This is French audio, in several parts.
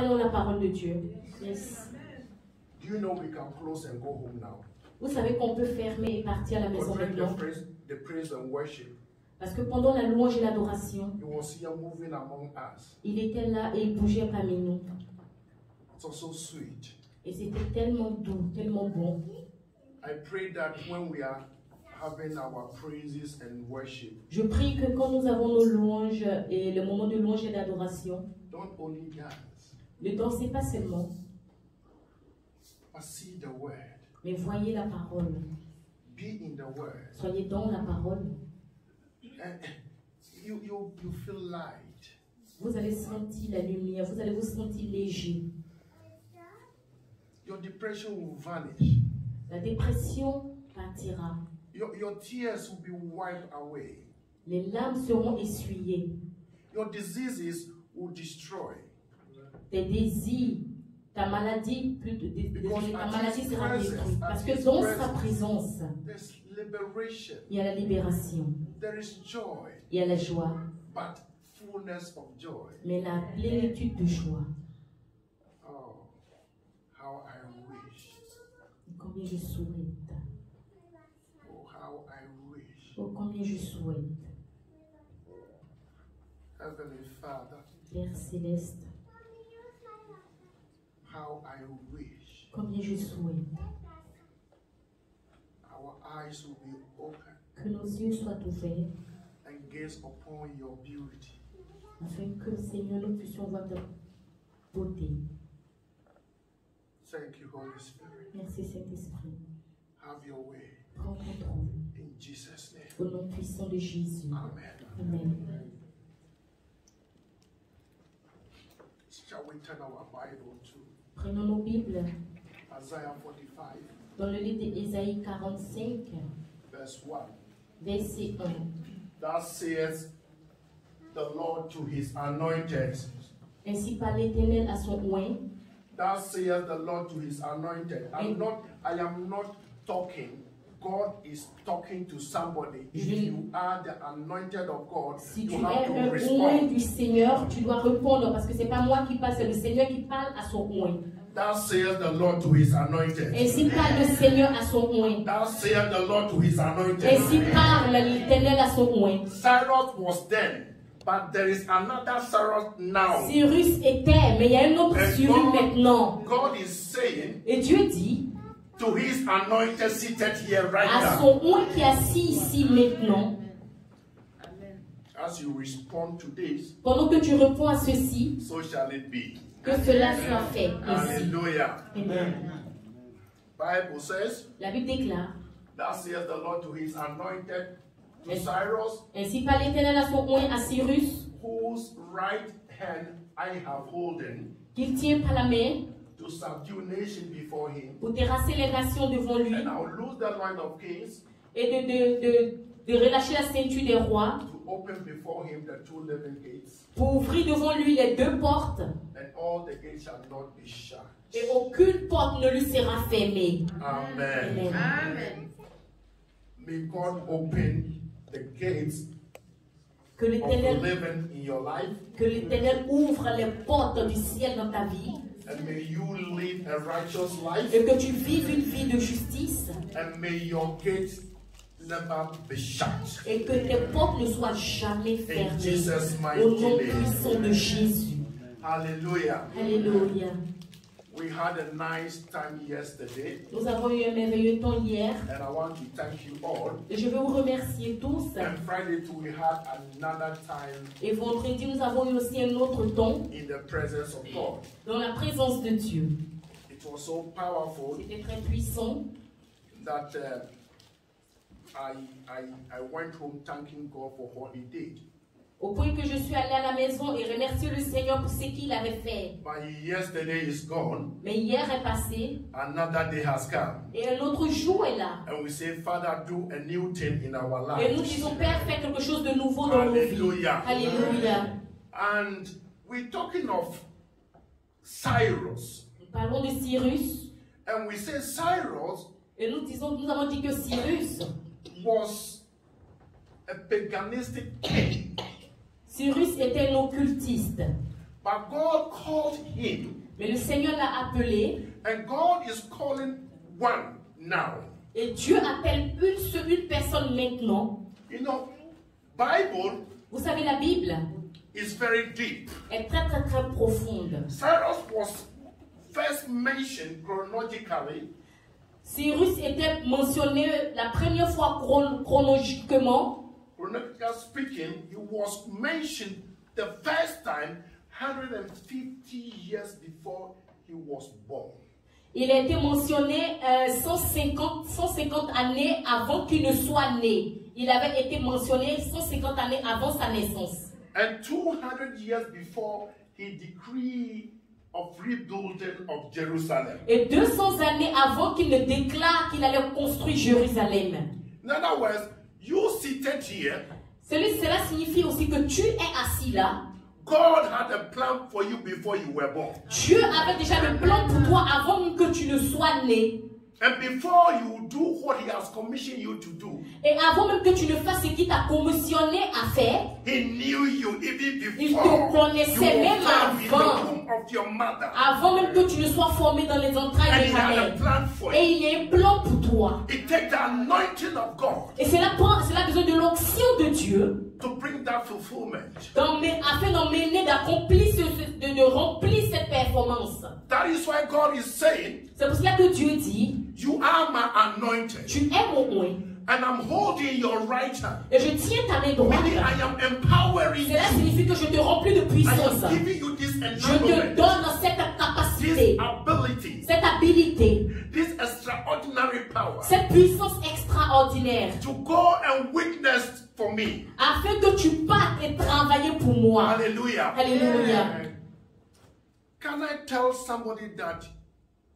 Croyons la parole de Dieu. Yes. Do you know we can close and go home now? Vous savez qu'on peut fermer et partir à la maison But during maintenant. the praise and worship, Parce que pendant la louange et l'adoration, you will see him moving among us. il était là et il bougeait parmi nous. It's also sweet. Et c'était tellement doux, tellement bon. I pray that when we are having our praises and worship, Je prie que quand nous avons nos louanges et le moment de louange et d'adoration, don't only dance, ne dansez pas seulement, but see the word. mais voyez la parole. Be in the word. Soyez dans la parole. And you feel light. Vous allez sentir la lumière, vous allez vous sentir léger. Your depression will vanish. La dépression partira. Your tears will be wiped away. Les larmes seront essuyées. Your diseases will destroy. Tes désirs, ta maladie, ta maladie sera détruite. Parce que dans sa présence, There's liberation. il y a la libération, There is joy. il y a la joie, But fullness of joy. mais la plénitude de joie. Oh, how I wish. Combien je souhaite. Oh, how I wish. Oh, combien je souhaite. Heavenly Father, Père céleste, how I wish. combien je souhaite Our eyes will be open que nos yeux soient ouverts and gaze upon your beauty. afin que, Seigneur, nous puissions voir ta beauté. Thank you, Holy Spirit. Merci, Saint-Esprit. Have your way. Prends contrôle. In Jesus' name. Au nom puissant de Jésus. Amen. Amen. Shall we turn our Bible to Prenons nos Bibles Isaiah 45, dans le livre d'Ésaïe 45, verse 1. verset 1. Thus saith the Lord to his anointed. Ainsi parle l'Éternel à son oint. Thus saith the Lord to his anointed. I am not talking. God is talking to somebody. If you are the anointed of God, Si tu you es have to un oint respond. du Seigneur, tu dois répondre parce que ce n'est pas moi qui parle, c'est le Seigneur qui parle à son oint. Thus saith the Lord to his anointed. Ainsi parle le Seigneur à son oint. Thus saith the Lord to his anointed. Ainsi parle l'Éternel à son oint. Cyrus was then, but there is another Cyrus now. Cyrus était, mais il y a un autre And Cyrus maintenant. God is saying Et Dieu dit to his anointed seated here right à now. son oint qui est assis ici maintenant, As you respond to this, pendant que tu réponds à ceci, so shall it be. que cela soit fait ici. Hallelujah. Amen. Bible says, La Bible déclare, thus saith the Lord to his anointed, to Cyrus, ainsi parle l'Éternel à son oint à Cyrus, whose right hand I have holden, qu'il tient par la main to subdue nation before him, pour terrasser les nations devant lui and I'll loose the line of kings, et de relâcher la ceinture des rois, to open before him the two living gates, pour ouvrir devant lui les deux portes, and all the gates shall not be shut. et aucune porte ne lui sera fermée. Amen. Amen. May God open the gates Que of l'Éternel living in your life, ouvre les portes du ciel dans ta vie and may you live a righteous life, et que tu vives une vie de justice and may your gates never be shut. et que tes portes ne soient jamais In fermées. Jesus' mighty Au nom name. puissant de Jésus. Hallelujah. Alléluia. We had a nice time yesterday, Nous avons eu un merveilleux temps hier and I want to thank you all. et je veux vous remercier tous. And Friday too, we had another time Et vendredi, nous avons eu aussi un autre temps in the presence of God. dans la présence de Dieu. It was so powerful C'était très puissant that I went home thanking God for what He did. au point que je suis allée à la maison et remercier le Seigneur pour ce qu'il avait fait. But yesterday is gone, Mais hier est passé another day has come. et un autre jour est là. And we say, Father, do a new thing in our Et nous lives. disons, Père, fais quelque chose de nouveau dans nos vies. Alléluia. Alléluia. And we're talking of Cyrus. Nous parlons de Cyrus. And we say Cyrus Et nous avons dit que Cyrus, was a paganistic king. Cyrus était un occultiste. But God called him. Mais le Seigneur l'a appelé. And God is calling one now. Et Dieu appelle une personne maintenant. You know, Bible, vous savez, la Bible is very deep. Est très très très profonde. Cyrus was first mentioned chronologically. Cyrus était mentionné la première fois chronologiquement. Chronologically speaking, he was mentioned the first time 150 years before he was born. Il a été mentionné 150 années avant qu'il ne soit né. Il avait été mentionné 150 années avant sa naissance. And 200 years before he decreed of rebuilding of Jerusalem. Et 200 années avant qu'il ne déclare qu'il allait construire Jérusalem. In other words, you seated here. Cela signifie aussi que tu es assis là. God had a plan for you before you were born. Dieu avait déjà le plan pour toi avant même que tu ne sois né. And before you do what he has commissioned you to do, et avant même que tu ne fasses ce qu'il t'a commissionné à faire, he knew you even before il te connaissait même avant même que tu ne sois formé dans les entrailles de ta mère. Et il y a un plan pour toi. It takes the anointing of God. Et cela a besoin de l'onction de Dieu to bring that fulfillment. Afin d'emmener, de remplir cette performance. That is why God is saying, c'est pour cela que Dieu dit, you are my anointed. Tu es mon oint. And I'm holding your right hand. Et je tiens ta main droite. I am empowering Cela signifie que je te remplis de puissance. I am giving you this je te donne cette capacité, cette habilité, this extraordinary power, cette puissance extraordinaire, to go and witness for me. Afin que tu partes et travailler pour moi. Hallelujah. Hallelujah. Can I tell somebody that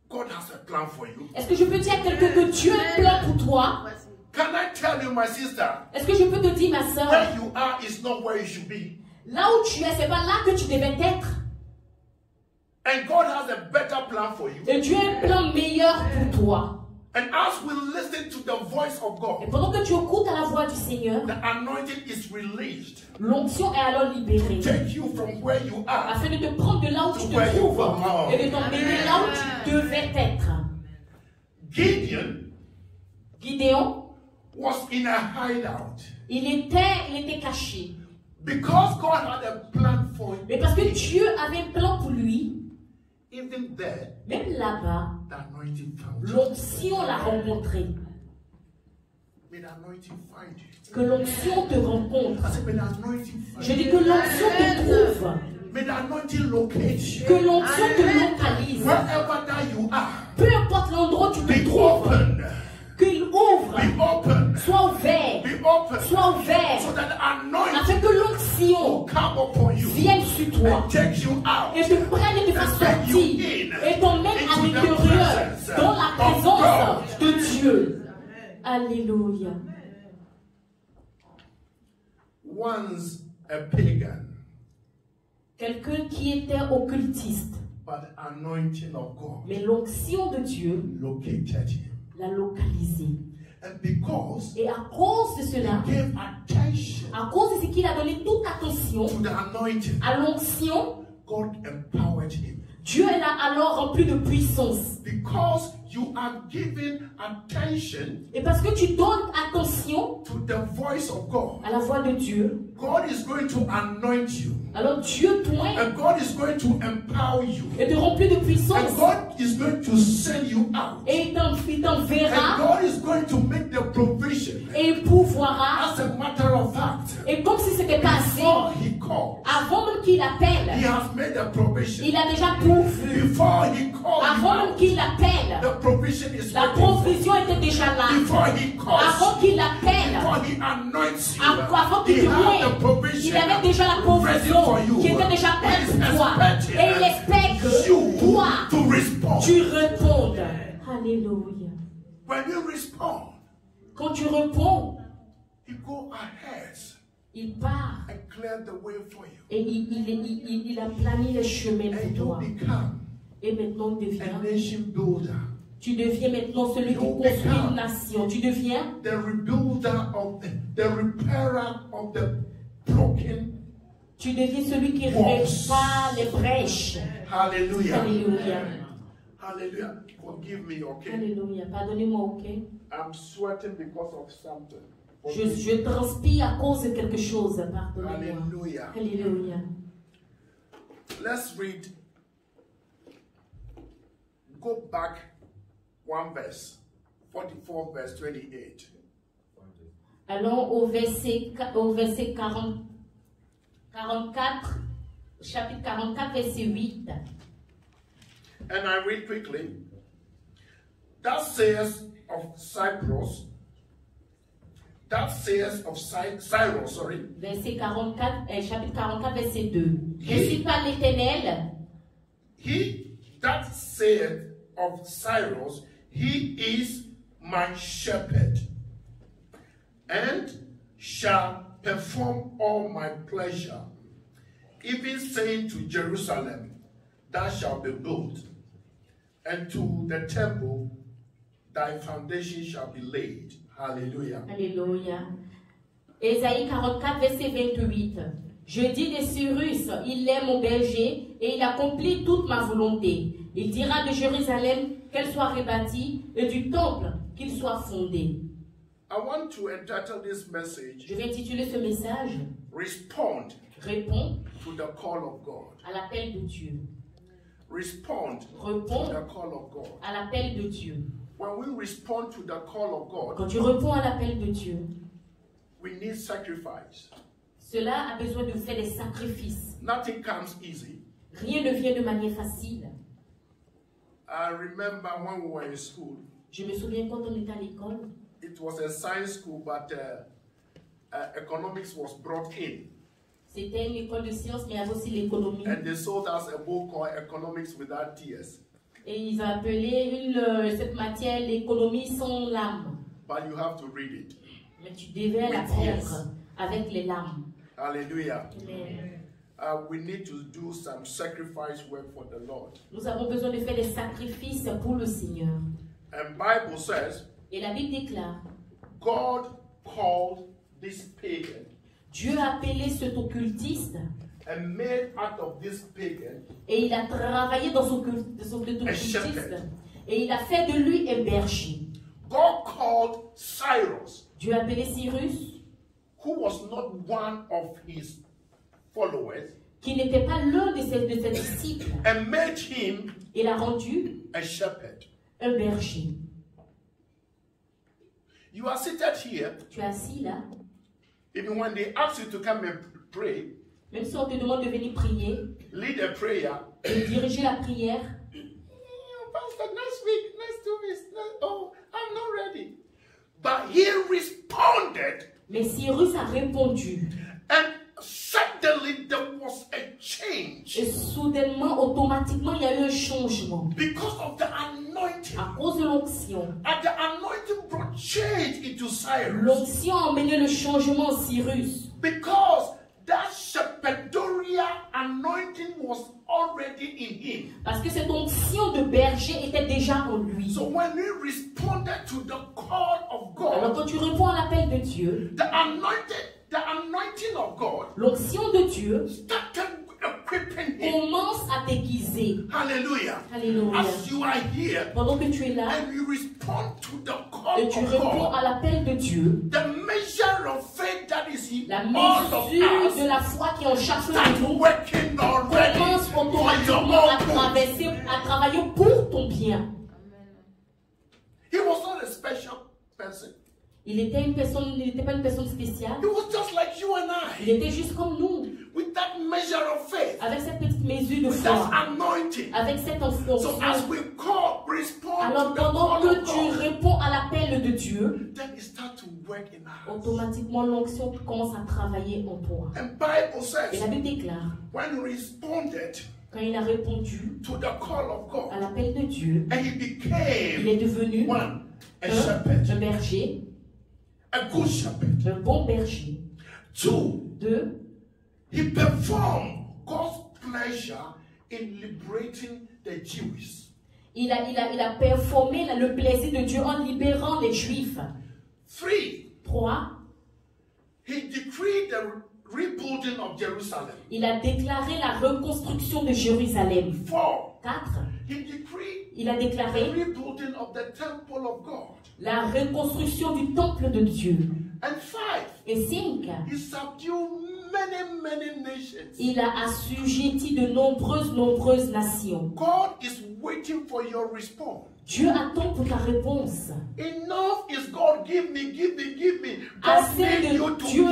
God has a plan for you? Est-ce que je peux dire à quelqu'un que Dieu a un plan pour toi? Can I tell you, my sister? Est-ce que je peux te dire, ma sœur? Where you are is not where you should be. Là où tu es, c'est pas là que tu devais être. And God has a better plan for you. Et Dieu a un plan meilleur pour toi. And as we listen to the voice of God, et pendant que tu écoutes à la voix du Seigneur, the anointing is released. L'onction est alors libérée. Take you from where you are. Afin de te prendre de là où tu te trouves et de t'emmener là où tu devais être. Gideon was in a hideout. Il était caché. Because God had a plan for him. Mais parce que Dieu avait un plan pour lui. Even there, même là-bas, l'onction l'a rencontré. Que Que l'onction te rencontre. Je dis que l'onction te trouve. Que l'onction te localise. Peu importe l'endroit où tu te trouves. Qu'il ouvre. Soit ouvert. Soit ouvert. Afin que l'onction vienne sur toi. Et te prenne et te fasse sortir. Et t'emmène à l'intérieur. Dans la présence de Dieu. Alléluia. Once a pagan. Quelqu'un qui était occultiste. But anointing of God. Mais l'onction de Dieu located him. L'a localisé. And because et à cause de cela, he gave attention à cause de ce qu'il a donné toute attention to the anointing, à l'onction, God empowered him. Dieu l'a alors rempli de puissance. Because you are giving attention, et parce que tu donnes attention to the voice of God, à la voix de Dieu, God is going to anoint you. Alors Dieu t'oint. And God is going to empower you. Et te remplit de puissance. And God is going to send you out. Et il t'enverra. And God is going to make the provision. Et il pourvoira. As a matter of fact. Et comme si c'était passé. Avant même qu'il appelle. He has made the provision. Il a déjà pourvu. Before he called. Avant même qu'il appelle. The provision is la provision était déjà là. Before he calls. Avant qu'il appelle. Before he anoints you. Avant qu'il te il avait déjà la provision qui était déjà prête pour toi. Et il espère que toi, tu répondes. Alléluia. Quand tu réponds, il part. Et il a plané le chemin pour toi. Et maintenant, tu deviens maintenant celui qui construit une nation. Tu deviens the repairer of the broken Tu deviens celui qui répare les brèches. Hallelujah. Alléluia. Hallelujah. Forgive me, okay? Alléluia. Pardonnez-moi, ok? I'm sweating because of something. Je transpire à cause de quelque chose. Pardonnez-moi. Hallelujah. Alléluia. Let's read. Go back one verse. 44 verse 28. Allons au verset 44, chapitre 44, verset 8. And I read quickly. That says of Cyprus. That says of Cyrus, sorry. Verset 44, chapitre 44, verset 2. Ainsi parle l'Éternel. He that saith of Cyrus, he is my shepherd, and shall perform all my pleasure, even saying to Jerusalem, thou shalt be built, and to the temple thy foundation shall be laid. Hallelujah. Alléluia. Ésaïe 44, verset 28. Je dis de Cyrus, il est mon berger et il accomplit toute ma volonté. Il dira de Jérusalem qu'elle soit rebâtie et du temple qu'il soit fondé. I want to entitle this message. Je vais intituler ce message. Respond. Réponds to the call of God. À l'appel de Dieu. Respond Réponds to the call of God. À l'appel de Dieu. When we respond to the call of God, quand tu réponds à l'appel de Dieu, we need sacrifice. Cela a besoin de faire des sacrifices. Nothing comes easy. Rien ne vient de manière facile. I remember when we were in school. Je me souviens quand on était à l'école. It was a science school, but economics was brought in. C'était une école de sciences, mais il y avait aussi l'économie. And they sold us a book called Economics Without Tears. Et ils ont appelé cette matière l'économie sans larmes. But you have to read it. Mais tu devais l'apprendre avec les larmes. Hallelujah. We need to do some sacrifice work for the Lord. Nous avons besoin de faire des sacrifices pour le Seigneur. And Bible says, et la Bible déclare, God called this pagan. Dieu a appelé cet occultiste. And made out of this pagan, et il a travaillé dans son occultiste. Et il a fait de lui un berger. God called Cyrus. Dieu a appelé Cyrus. Who was not one of his followers. Qui n'était pas l'un de ses disciples. And made him et l'a rendu a shepherd. Un berger. You are seated here. Tu es assis là. Even when they ask you to come and pray. Même si on te demande de venir prier, lead a prayer, de diriger la prière. Pastor, next week, let's do this. Oh, I'm not ready. But he responded. Mais Cyrus a répondu. And suddenly there was a change. Et soudainement, automatiquement, il y a eu un changement. Because of the anointing. À cause de l'onction. And the anointing brought change into Cyrus. L'onction a amené le changement en Cyrus. Because that shepherdoria anointing was already in him. Parce que cette onction de berger était déjà en lui. So when he responded to the call of God, alors quand tu réponds à l'appel de Dieu, the anointing of God, l'onction de Dieu, started equipping him. Commence à t'aiguiser. Hallelujah. Alléluia. As you are here, pendant que tu es là, and you respond to the call et tu réponds à l'appel de Dieu, the measure of faith that is in la all of mesure us de la foi qui est en chacun de nous commence automatiquement à travailler pour ton bien. He was not a special person. Il n'était pas une personne spéciale. He was just like you and I. Il était juste comme nous. With that measure of faith. Avec cette petite mesure de foi. That anointing. Avec cette onction. So as we respond alors pendant que tu réponds à l'appel de Dieu, then it starts to work in us. Automatiquement l'onction commence à travailler en toi. And Bible says, et la Bible déclare, when he responded, quand il a répondu to the call of God, à l'appel de Dieu, and he became il est devenu un berger, a good shepherd. Un bon berger. 2. He performed God's pleasure in liberating the Jews. Il a performé le plaisir de Dieu en libérant les Juifs. 3. 3. He decreed the rebuilding of Jerusalem. Il a déclaré la reconstruction de Jérusalem. 4. Il a déclaré the rebuilding of the temple of God. La reconstruction du temple de Dieu. And 5. Et 5. He subdued many nations. Il a assujetti de nombreuses nations. God is waiting for your response. Dieu attend pour ta réponse. Enough is God, give me. Assez de Dieu,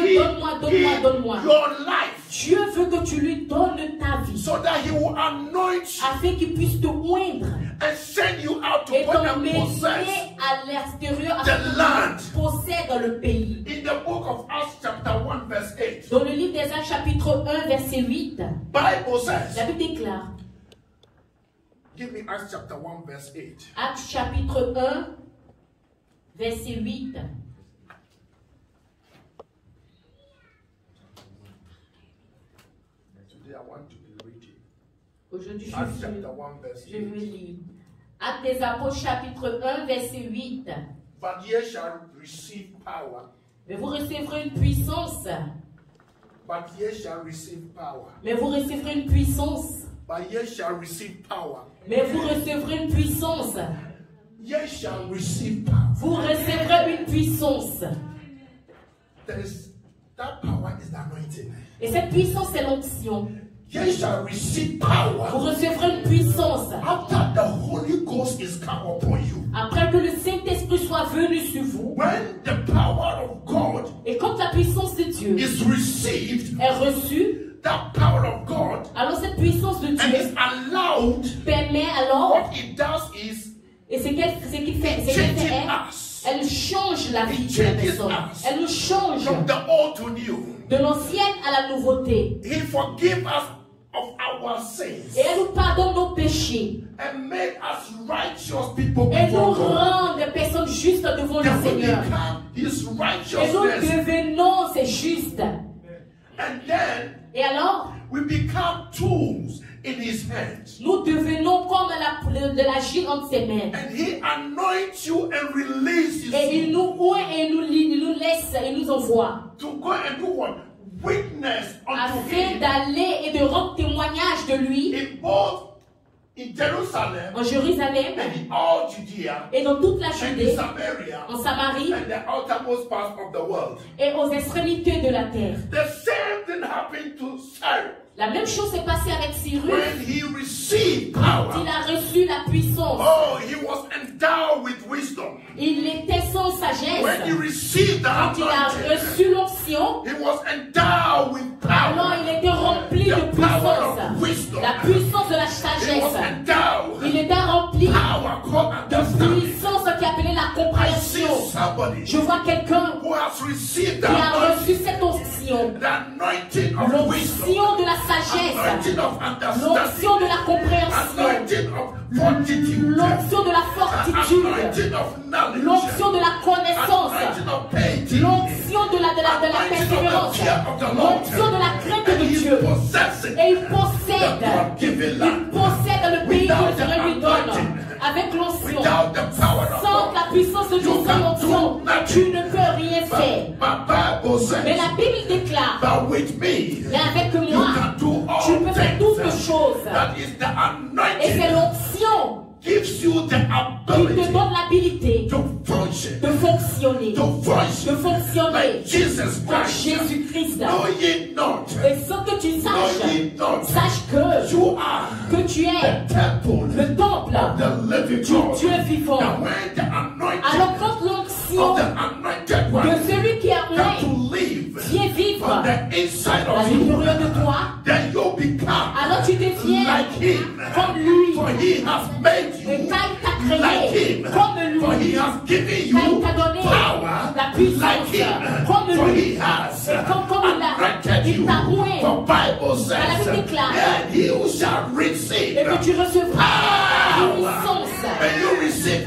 donne-moi. Your life. Dieu veut que tu lui donnes ta vie. So that he will anoint you. Afin qu'il puisse te oindre. And send you out to et go and possess à l'extérieur the land. Possède le pays. In the book of Acts chapter 1 verse 8. Dans le livre des Actes chapitre 1 verset 8. Bible says. La Bible déclare. Give me Acts chapter 1 verse 8. Actes chapitre 1 verset 8. Today I want to be reading. Aujourd'hui Acts chapter 1 verse 8. Je veux lire. Actes des Apôtres chapitre 1 verset 8. But ye shall receive power. Mais vous recevrez une puissance. But ye shall receive power. Mais vous recevrez une puissance. But ye shall receive power. Mais vous recevrez une puissance. Ye shall receive power. Vous recevrez une puissance. That power is the anointing. Et cette puissance est l'onction. Ye shall receive power. Vous recevrez une puissance. After the Holy Ghost is come upon you. Après que le Saint-Esprit soit venu sur vous. When the power of God et quand la puissance de Dieu is received, est reçue, that power of God, alors cette puissance de Dieu and is allowed, permet alors, what it does is, et ce qu'il fait, elle change la vie de la personne. Elle nous change from the old to new. De l'ancienne à la nouveauté. He forgives us of our sins. Et elle nous pardonne nos péchés. And make us righteous people et nous before God. rend des personnes justes devant le Seigneur. His Et nous devenons ces justes. And then, et alors, we become tools in his hands. Nous devenons comme de l'agir entre ses mains. And he anoints you and releases et il nous oint et il nous laisse, il nous envoie. To go and do what? Witness unto afin d'aller et de rendre témoignage de lui. In Jerusalem, en Jérusalem, and in all Judea, et dans toute la Judée, Samaria, en Samarie, and the outermost parts of the world. Et aux extrémités de la terre. The same thing happened to Cyrus. La même chose s'est passée avec Cyrus. When he received power, il a reçu la puissance. Oh, he was endowed with wisdom. Il était sans sagesse. When he received the quand il a reçu l'onction, he was endowed with power. Alors il était rempli de puissance. La puissance de la sagesse. Il était rempli de puissance qui appelait la compréhension. Je vois quelqu'un qui a reçu cette onction. L'onction de la sagesse, l'onction de la compréhension, l'onction de la fortitude, l'onction de la connaissance, l'onction de la persévérance, l'onction de la crainte de Dieu. Et il possède le pays que le Seigneur lui donne avec l'onction. Sans la puissance de Dieu, sans l'onction, tu ne peux rien faire. Mais la Bible déclare, mais avec moi, tu peux faire toutes choses. Et c'est l'onction qui te donne l'habilité de fonctionner, comme Jésus-Christ. Et sans que tu sache que tu es le temple du Dieu vivant. Alors quand l'onction de celui qui a oint vient vivre à l'intérieur de toi, alors tu deviens comme lui. Et quand il t'a créé comme lui, quand il t'a donné la puissance comme lui, et comme il t'a oint, la Bible déclare, et que tu recevras la puissance,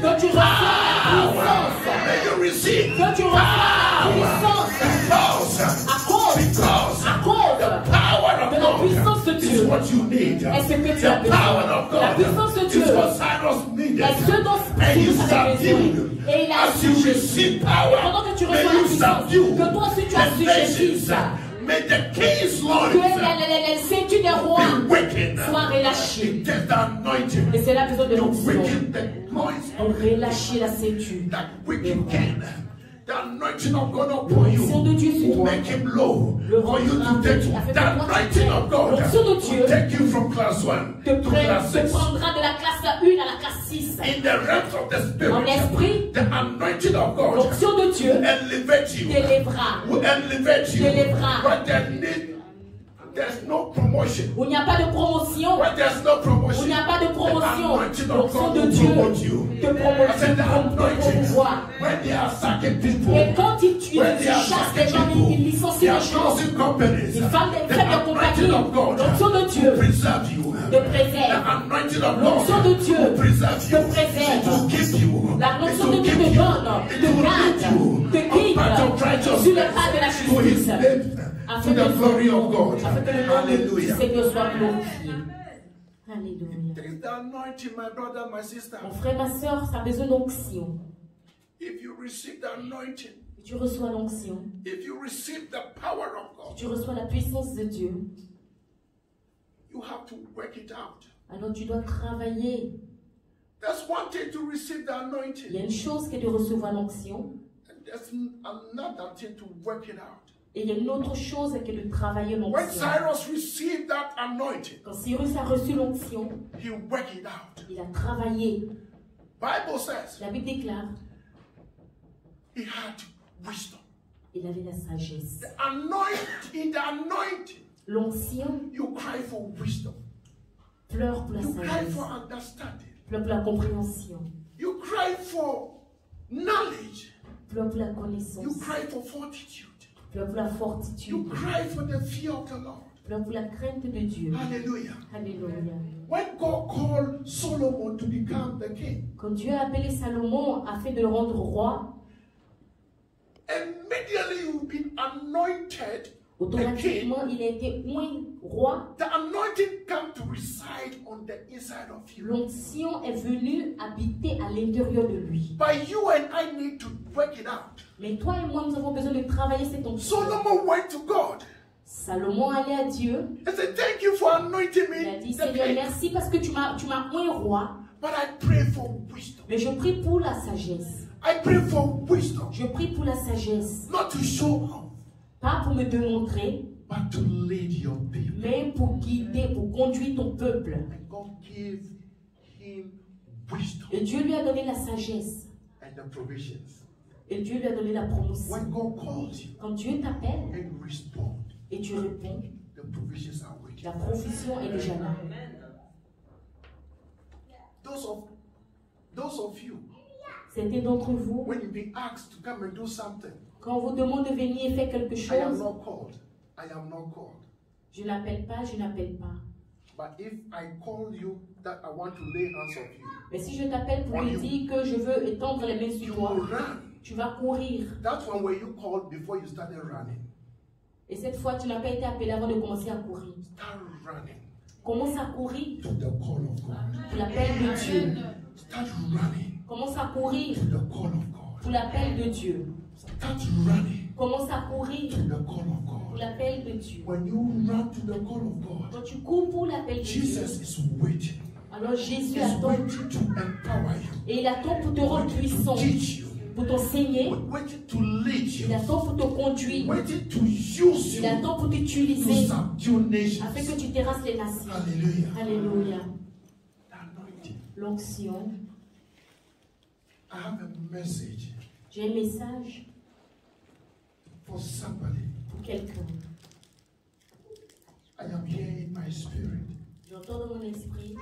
que tu reçois la puissance, que tu reçois la puissance à cause de la puissance de Dieu. Est-ce que tu as besoin? La puissance de Dieu est ce dont Cyrus avait besoin. Et il a assuré. Et pendant que tu reçois la puissance, que toi aussi tu as assujetti May the king's loins les ceintures des rois soient relâchées. Et c'est là besoin de l'onction pour relâcher la ceinture. The anointing of God upon you will make him low for you to take the anointing of God will take you from class 1 to class 6. Prendra de la classe 1 à la classe 6. In the realms of the spirit, en esprit, the anointing of God l'onction de Dieu will elevate you. Will elevate you. But there's no promotion. Où il n'y a pas de promotion. Where there's no promotion. Où il n'y a pas de promotion. L'onction de Dieu te promouvoir. Et quand tu chasses les gens, ils licencient les gens. Ils font des compagnies. L'onction de Dieu te préserve. L'onction de Dieu te préserve. La l'onction de Dieu te donne, te garde, te guide sur le pas de la justice. To the glory of God. Hallelujah. Seigneur soit glorifié. Alléluia. There is the anointing, my brother, my sister. Mon frère, ma soeur, ça a besoin d'onction. If you receive the anointing, si tu reçois l'onction, if you receive the power of God, si tu reçois la puissance de Dieu, you have to work it out. Alors tu dois travailler. That's one thing to receive the anointing. Il y a une chose qui est de recevoir l'onction. And there's another thing to work it out. Et il y a une autre chose qui est de travailler l'onction. When Cyrus received that anointing, quand Cyrus a reçu l'onction, he worked it out. Il a travaillé. Bible says, la Bible déclare, he had wisdom. Il avait la sagesse. The anointing, l'onction, you cry for wisdom. Pleure pour la sagesse. You cry for understanding. Pleure pour la compréhension. You cry for knowledge. Pleure pour la connaissance. You cry for fortitude. Pleure pour la fortitude. You cry for the fear of the Lord. Pleure pour la crainte de Dieu. Hallelujah. Alléluia. When God called Solomon to become the king, quand Dieu a appelé Salomon afin de le rendre roi, immediately you've been anointed. Automatiquement, il a été oint roi. The anointing come to reside on the inside of you. L'onction est venue habiter à l'intérieur de lui. But you and I need to work it out. Mais toi et moi, nous avons besoin de travailler cette onction. Solomon went to God. Salomon allait à Dieu. He said, "Thank you for anointing me." Il a dit, Seigneur, merci parce que tu m'as oint roi. But I pray for wisdom. Mais je prie pour la sagesse. I pray for wisdom. Je prie pour la sagesse. Not to show off. Pas pour me démontrer, but to lead your people. Mais pour guider, pour conduire ton peuple. And God gave him wisdom. Et Dieu lui a donné la sagesse. And the provisions. Et Dieu lui a donné la promotion. When God calls you, quand Dieu t'appelle and respond, et tu réponds, the provisions are waiting. La provision est déjà là. Those of you, certains d'entre vous, when you be asked to come and do something, quand on vous demande de venir et faire quelque chose, I am not called. I am not called. Je n'appelle pas, je n'appelle pas. But if I call you that I want to lay hands on you, mais si je t'appelle pour te dire que je veux étendre les mains sur toi, tu vas courir. That one where you called before you started running. Et cette fois, tu n'as pas été appelé avant de commencer à courir. Start running. Commence à courir to the call of God. Pour l'appel de Dieu. Start running. Commence à courir to the call of God. Pour l'appel de Dieu. Start running. Commence à courir to the call of God. Pour l'appel de Dieu. When you run to the call of God, quand tu cours pour l'appel de Dieu, Jesus is waiting. Alors Jésus attend. To empower you. Et il attend pour te rendre puissant. Pour t'enseigner. Il attend pour te conduire. Il attend pour t'utiliser. Afin que tu terrasses les nations. Alléluia. L'onction. J'ai un message pour quelqu'un. J'entends dans mon esprit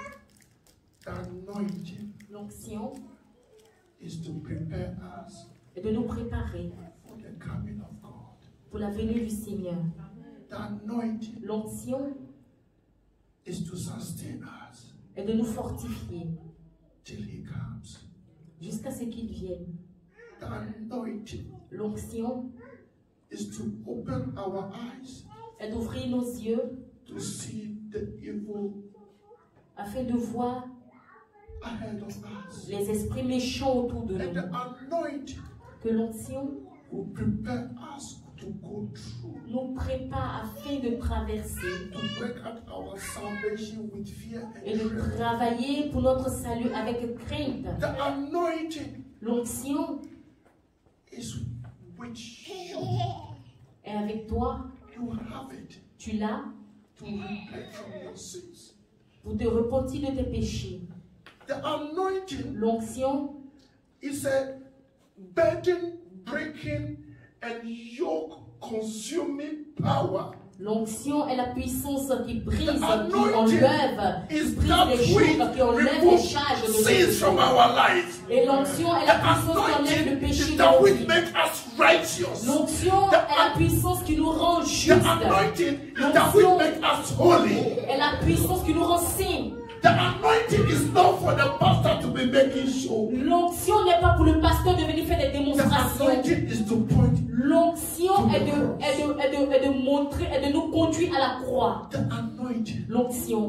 l'onction et de nous préparer pour la venue du Seigneur. L'onction est de nous fortifier jusqu'à ce qu'il vienne. L'onction est d'ouvrir nos yeux afin de voir les esprits méchants autour de nous. Que l'onction nous prépare afin de traverser et de travailler pour notre salut avec crainte. L'onction est avec toi. Tu l'as pour te repentir de tes péchés. L'onction is a burden breaking and yoke consuming power. L'onction est la puissance qui brise, qui enlève, qui brise les jours, qui enlève les charges de nos vies. Et l'onction est la puissance qui enlève le péché de nos vies. L'onction est la puissance qui nous rend justes. L'onction est la puissance qui nous rend saints. L'onction n'est pas pour le pasteur de venir faire des démonstrations. L'onction est de montrer et de nous conduire à la croix. L'onction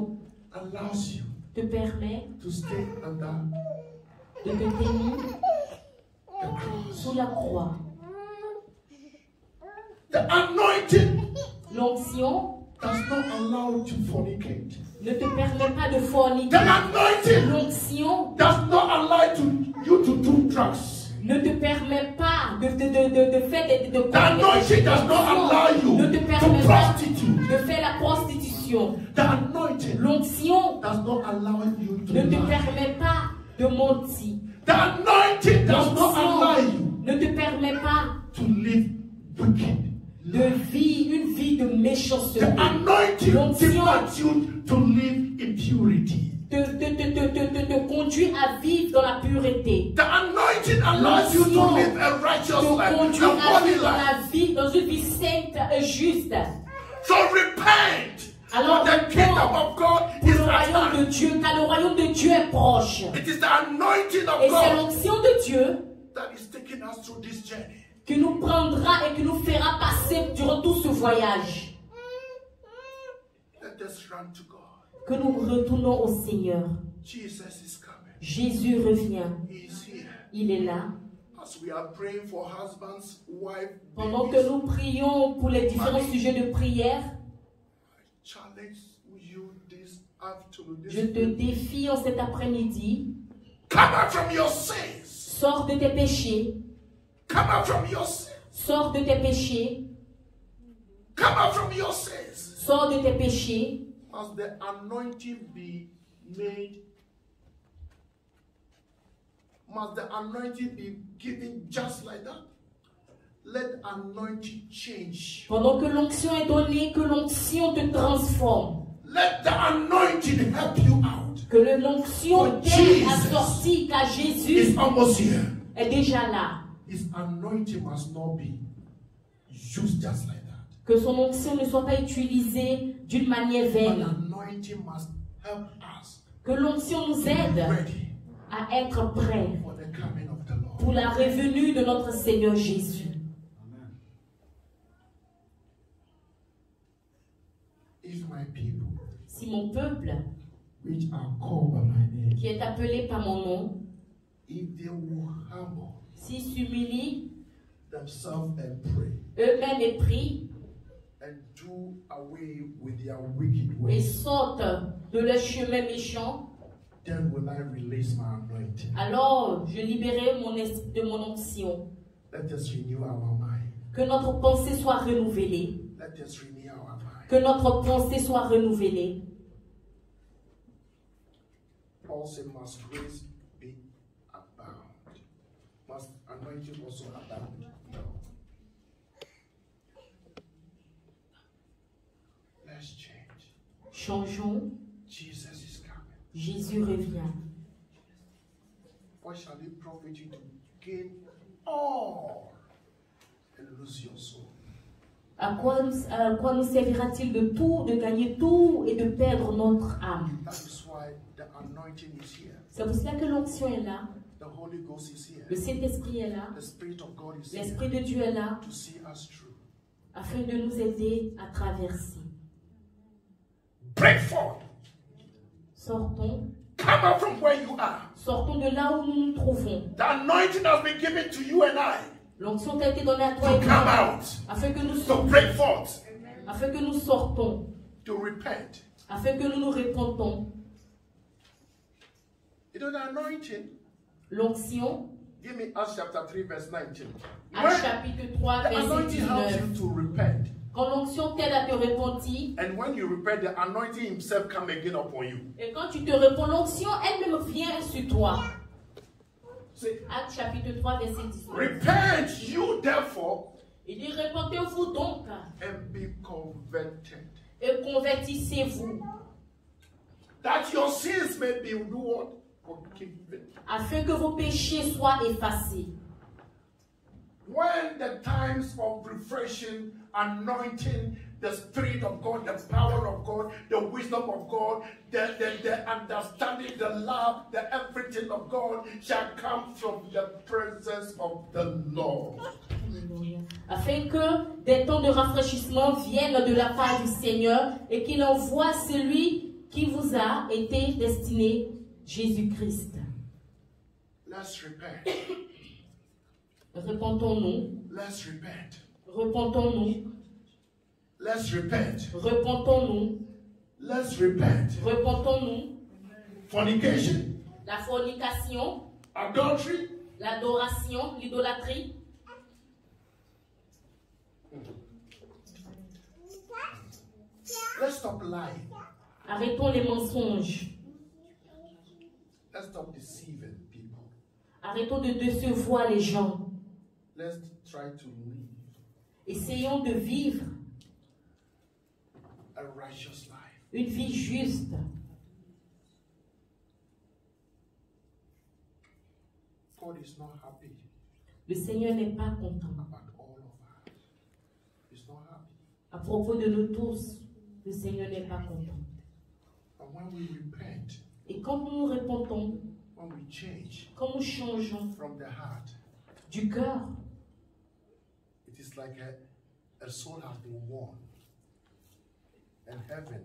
te permet de te tenir sous la croix. L'onction ne te permet pas de forniquer. L'onction ne te permet pas de faire ne te permet pas de faire la prostitution. L'onction ne te permet pas de mentir. L'onction ne te permet pas de vivre une vie de méchanceté. L'onction te conduit à vivre dans la pureté. L'onction te conduit à vivre dans une vie sainte et juste. So repent. Alors, pour le royaume de Dieu, car le royaume de Dieu est proche. It is the anointing of Et c'est l'onction de Dieu that is taking us through this journey. Qui nous prendra et qui nous fera passer durant tout ce voyage. Let us run to God. Que nous retournons au Seigneur. Jesus is coming. Jésus revient. He is here. Il est là. As we are praying for husbands, wives, pendant que nous prions pour les différents sujets de prière, je te défie en cet après-midi. Sors de tes péchés. Sors de tes péchés. Sors de tes péchés. Must the anointing be made? Must the anointing be given just like that? Let anointing change. Pendant que l'onction est donnée, que l'onction te transforme. Let the anointing help you out. Que l'onction t'aide à sortir, car Jésus est déjà là. His anointing must not be used just like that. Que son onction ne soit pas utilisée d'une manière vaine. Anointing must help us. Que l'onction nous aide à être prêts pour la revenue de notre Seigneur Jésus. Amen. If my people, si mon peuple, which are called by my name, qui est appelé par mon nom, if they will humble, s'ils s'humilient, themselves and pray, eux-mêmes et prient, and do away with their wicked ways, et sortent de leur chemin méchant, then will I release my anointing. Alors je libérerai mon esprit de mon onction. Let us renew our mind. Que notre pensée soit renouvelée. Let us renew our mind. Que notre pensée soit renouvelée. Paul said, must grace be abound? Must anointing also abound? No. Let's change. Changeons. Jesus is coming. Jésus revient. What shall it profit you to gain all and lose your soul? À quoi nous servira-t-il de tout, de gagner tout et de perdre notre âme? That is why the anointing is here. C'est pour cela que l'onction est là. The Holy Ghost is here. Le Saint-Esprit est là. The Spirit of God is L'Esprit de Dieu est là. To see us through. Afin de nous aider à traverser. Break forth. Sortons. Come out from where you are. Sortons de là où nous nous trouvons. The anointing has been given to you and I. L'onction t'a été donnée à toi to et come moi, out, afin que nous to sortions, break forth, afin que nous sortons, to repent. afin que nous nous répandons. You know the anointing? L'onction, Give me Acts chapter 3 verse 19. Actes chapitre 3 The verset anointing helps 19. you to repent. Quand l'onction t'aide à te repentir, And when you repent, the anointing himself come again upon you. et quand tu te repens, l'onction elle-même vient sur toi. See, Actes chapitre 3 verset 19. repent you therefore Il dit repentez-vous donc and be converted, et convertissez-vous, that your sins may be do what? Forgiven. afin que vos péchés soient effacés. When the times of refreshing, anointing, the Spirit of God, the power of God, the wisdom of God, the understanding, the love, the everything of God shall come from the presence of the Lord. Afin que des temps de rafraîchissement viennent de la part du Seigneur et qu'il envoie celui qui vous a été destiné, Jésus-Christ. Let's repent. Repentons-nous. Let's repent. Repentons-nous. Let's repent. Repentons-nous. Let's repent. Repentons-nous. Fornication, La fornication, adultery, l'adoration, l'idolâtrie. let's stop lying. Arrêtons les mensonges. Let's stop deceiving people. Arrêtons de décevoir les gens. Let's try to live Essayons de vivre a righteous life. une vie juste. God is not happy Le Seigneur n'est pas content. about all of us. He's not happy. À propos de nous tous, le Seigneur n'est pas content. And when we repent, Et quand nous nous répentons, when we change quand nous changeons from the heart, du cœur, it is like a soul has been won. And heaven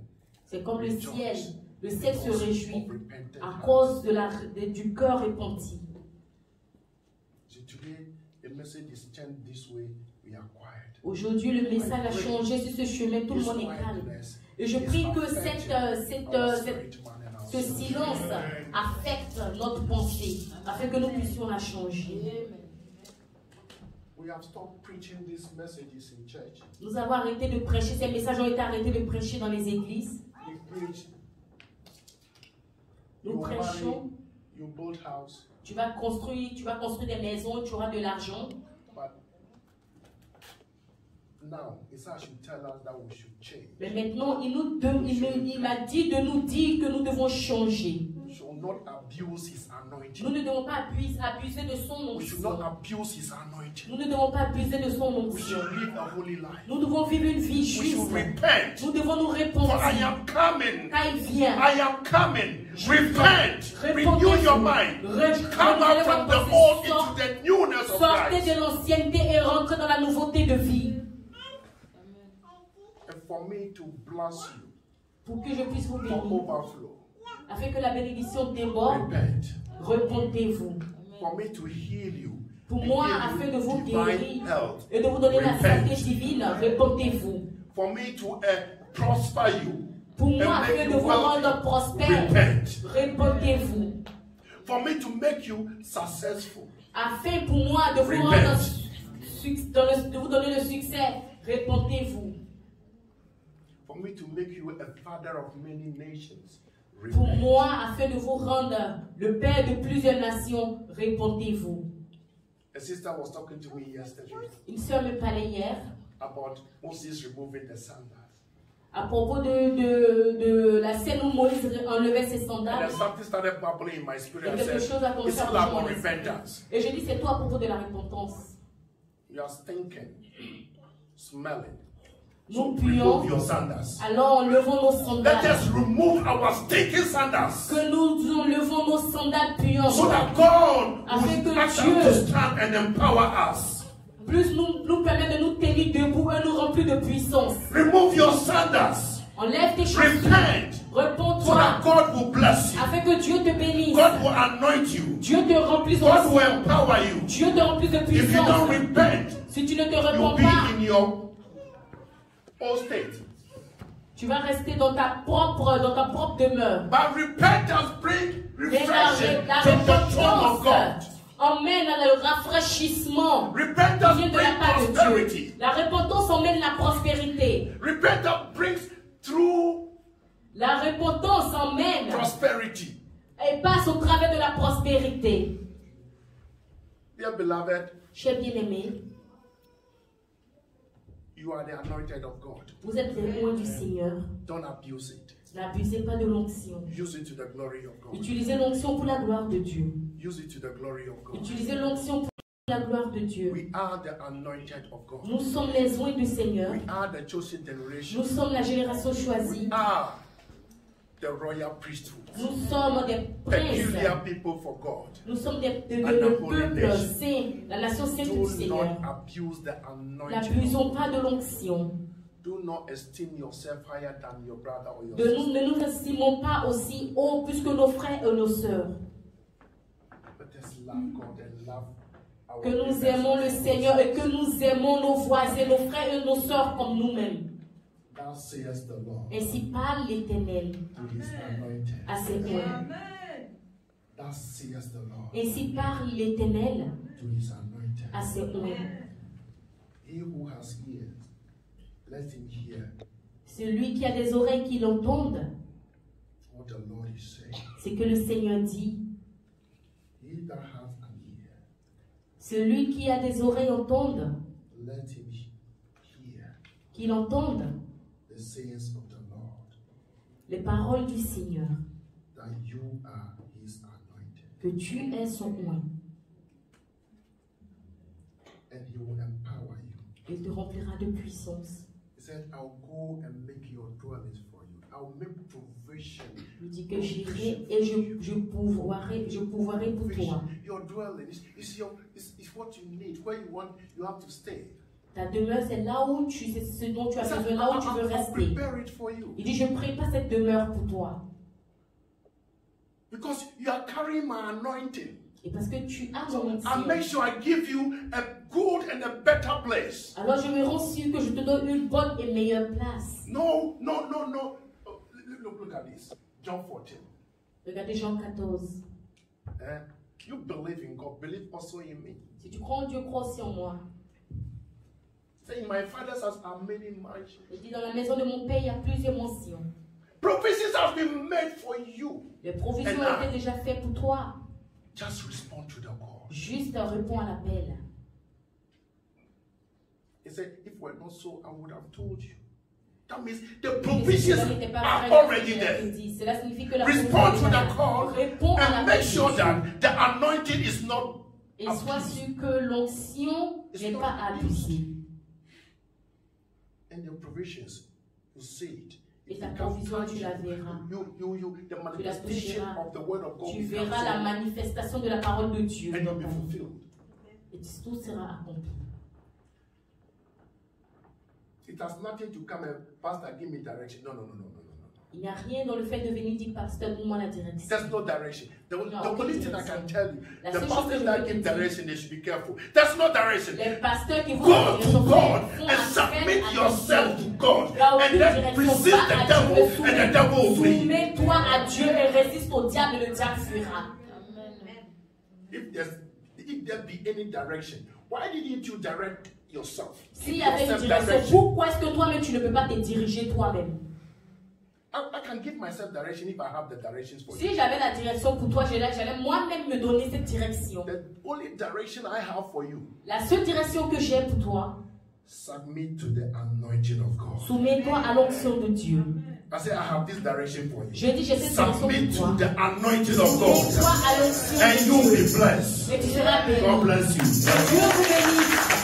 c'est comme le ciel. rejoices Le ciel se because réjouit of repentant à hearts. cause du cœur repenti. So today, the message is changed this way. We are quiet. Aujourd'hui, le message a changé sur ce chemin. Tout le monde est calme. Et je prie que ce silence affecte notre pensée, afin que nous puissions la changer. We have stopped preaching these messages in church. Nous avons arrêté de prêcher, ces messages ont été arrêtés de prêcher dans les églises. We preach. Nous You prêchons, marry, you build house, tu vas construire des maisons, tu auras de l'argent. but now it's actually tell us that we should change. Mais maintenant, il m'a dit de nous dire que nous devons changer. We should not abuse his anointing. Nous ne devons pas abuser de son We should not onction. abuse his anointing. Nous ne devons pas abuser de son We onction. should live a holy life. Nous devons vivre une vie We juste. should repent. Nous devons nous For I répondre. am coming. Quand il vient, I am coming. Repent. Répondez-vous. Renew your mind. Come out from the old into the newness of sortez Christ. de l'ancienneté et rentrez dans la nouveauté de vie. And for me to bless you, Pour que je puisse vous for bénir. overflow, Afin que la bénédiction déborde, repent. repentez-vous. For me to heal you, Pour and moi, give afin you de vous divine guérir health. et de vous donner la Repent. santé divine, repentez-vous. For me to prosper you, Pour moi, and afin make de you vous rendre wealthy. prospère, Repent. repentez-vous. For me to make you successful, Afin pour moi de vous Repent. rendre de vous donner le succès, repentez-vous. for me to make you a father of many nations. Pour Repent. moi, afin de vous rendre le père de plusieurs nations, repentez-vous. A sister was talking to me yesterday Une sœur me parlait hier about Moses removing the sandals. à propos de la scène où Moïse enlevait ses And sandales. then something started bubbling in my spirit. I Et quelque said, chose a commencé it's à all about bouger dans l'esprit. repentance. Et je dis, c'est toi à propos de la repentance. You are stinking, smelling. Nous So puons, remove your sandals. alors enlevons nos Let sandales. us remove our stinking sandals. Que nous enlevons nos sandales puantes. So that God Afin que will ask us Dieu to stand and empower us. plus nous permet de nous tenir debout et nous remplir de puissance. Remove your sandals. Enlève tes chaussures. Repent. So Repends-toi. that God will bless you. Afin que Dieu te bénisse. God God will anoint you. Dieu te remplit God will empower you. Dieu te remplit de If you puissance. don't repent, Si tu ne te you'll réponds be pas, in your old state. tu vas rester dans ta propre demeure. But repentance brings Mais refreshing la from the throne of God. repentance emmène le rafraîchissement qui Repentance vient de la brings part de Dieu. prosperity. La repentance emmène la prospérité. Repentance brings through La repentance emmène prosperity. et passe au travers de la prospérité. Dear beloved, Chers bien-aimés, you are the anointed of God. vous êtes les loin du Seigneur. Don't abuse it. N'abusez pas de l'onction. Use it to the glory of God. Utilisez l'onction pour la gloire de Dieu. Use it to the glory of God. Utilisez l'onction pour la gloire de Dieu. We are the anointed of God. Nous sommes les oints du Seigneur. We are the chosen generation. Nous sommes la génération choisie. We are the royal priesthood. Nous sommes des princes. Peculiar people for God. Nous sommes le peuple saint, la nation sainte du Do Seigneur. not abuse the anointing. N'abusons pas de l'onction. Do not esteem yourself higher than your brother or your sister. Ne nous estimons pas aussi haut plus que nos frères et nos sœurs. Let us love God and love our Que nous neighbors. aimons le Seigneur et que nous aimons nos voisins, nos frères et nos sœurs comme nous-mêmes. Thou sayest the Lord Ainsi parle l'Éternel to his anointed. à ses oints. Thou sayest the Lord Ainsi parle l'Éternel to his anointed. à ses oints. He who has ears, let him hear Celui qui a des oreilles qui l'entendent, what the Lord is saying. c'est que le Seigneur dit. He that hath an ear, Celui qui a des oreilles entende, let him hear qu'il entende the sayings of the Lord, les paroles du Seigneur, that you are his anointed, que tu es son oint. and he will empower you. Il te remplira de puissance. He said, I'll go and make your dwellings for you. I'll make provision. Il dit que j'irai et je pourvoirai pour toi. Your dwelling is what you need. Where you want, you have to stay. Ta demeure, c'est là où c'est ce dont tu as besoin, là où tu veux I'll rester. prepare it for you. Il dit, je prépare cette demeure pour toi. Because you are carrying my anointing. Et parce que tu as mon I'll onction. make sure I give you a good and a better place. Alors je me rends sûr que je te donne une bonne et meilleure place. No. Oh, look at this. John 14. Regardez Jean 14. You believe in God, believe also in me. Si tu crois en Dieu, crois aussi en moi. Say, in my father's house are many mansions. Il dit, dans la maison de mon père, il y a plusieurs mentions. Provisions have been made for you. Les provisions ont été déjà faites pour toi. Just respond to the call. Juste réponds à l'appel. He said, if we're not so, I would have told you. That means the provisions are already there. Cela signifie que la Respond to the call réponds à and make l'appel. sure that the anointing is not Et sois sûr que l'onction n'est pas abusée. And your provisions, you see it. Et ta provision, tu la verras. The manifestation of the word of God. Tu verras la manifestation de la parole de Dieu. And you'll be fulfilled. Et tout sera accompli. It has nothing to come and pastor give me direction. No. Il n'y a rien dans le fait de venir dire pasteur, donne-moi la direction. There's no direction. The only thing I can tell you, La the seule chose que pastors je that peux give te dire, direction, they should be careful. There's no direction. les pasteurs qui vont Go to God font and appel submit à yourself Dieu. to God, Là où and une then direction, resist va the à devil, Dieu, and the devil will flee. soumets-toi à Dieu et résiste au diable et le diable fuira. If there be any direction, why didn't you direct yourself? S'il y avait une direction, pourquoi est-ce que toi-même tu ne peux pas te diriger toi-même? I can give myself direction if I have the directions for you. Si j'avais la direction pour toi, j'allais moi-même me donner cette direction. The only direction I have for you, La seule direction que j'ai pour toi, submit to the anointing of God. soumets-toi à l'onction de Dieu. I say I have this direction for you. Je dis, j'ai cette direction Submit to pour toi. the anointing of Soumets-toi God, à l'onction and de you'll Dieu. be blessed. Et tu seras béni. God bless you. Dieu vous bénisse.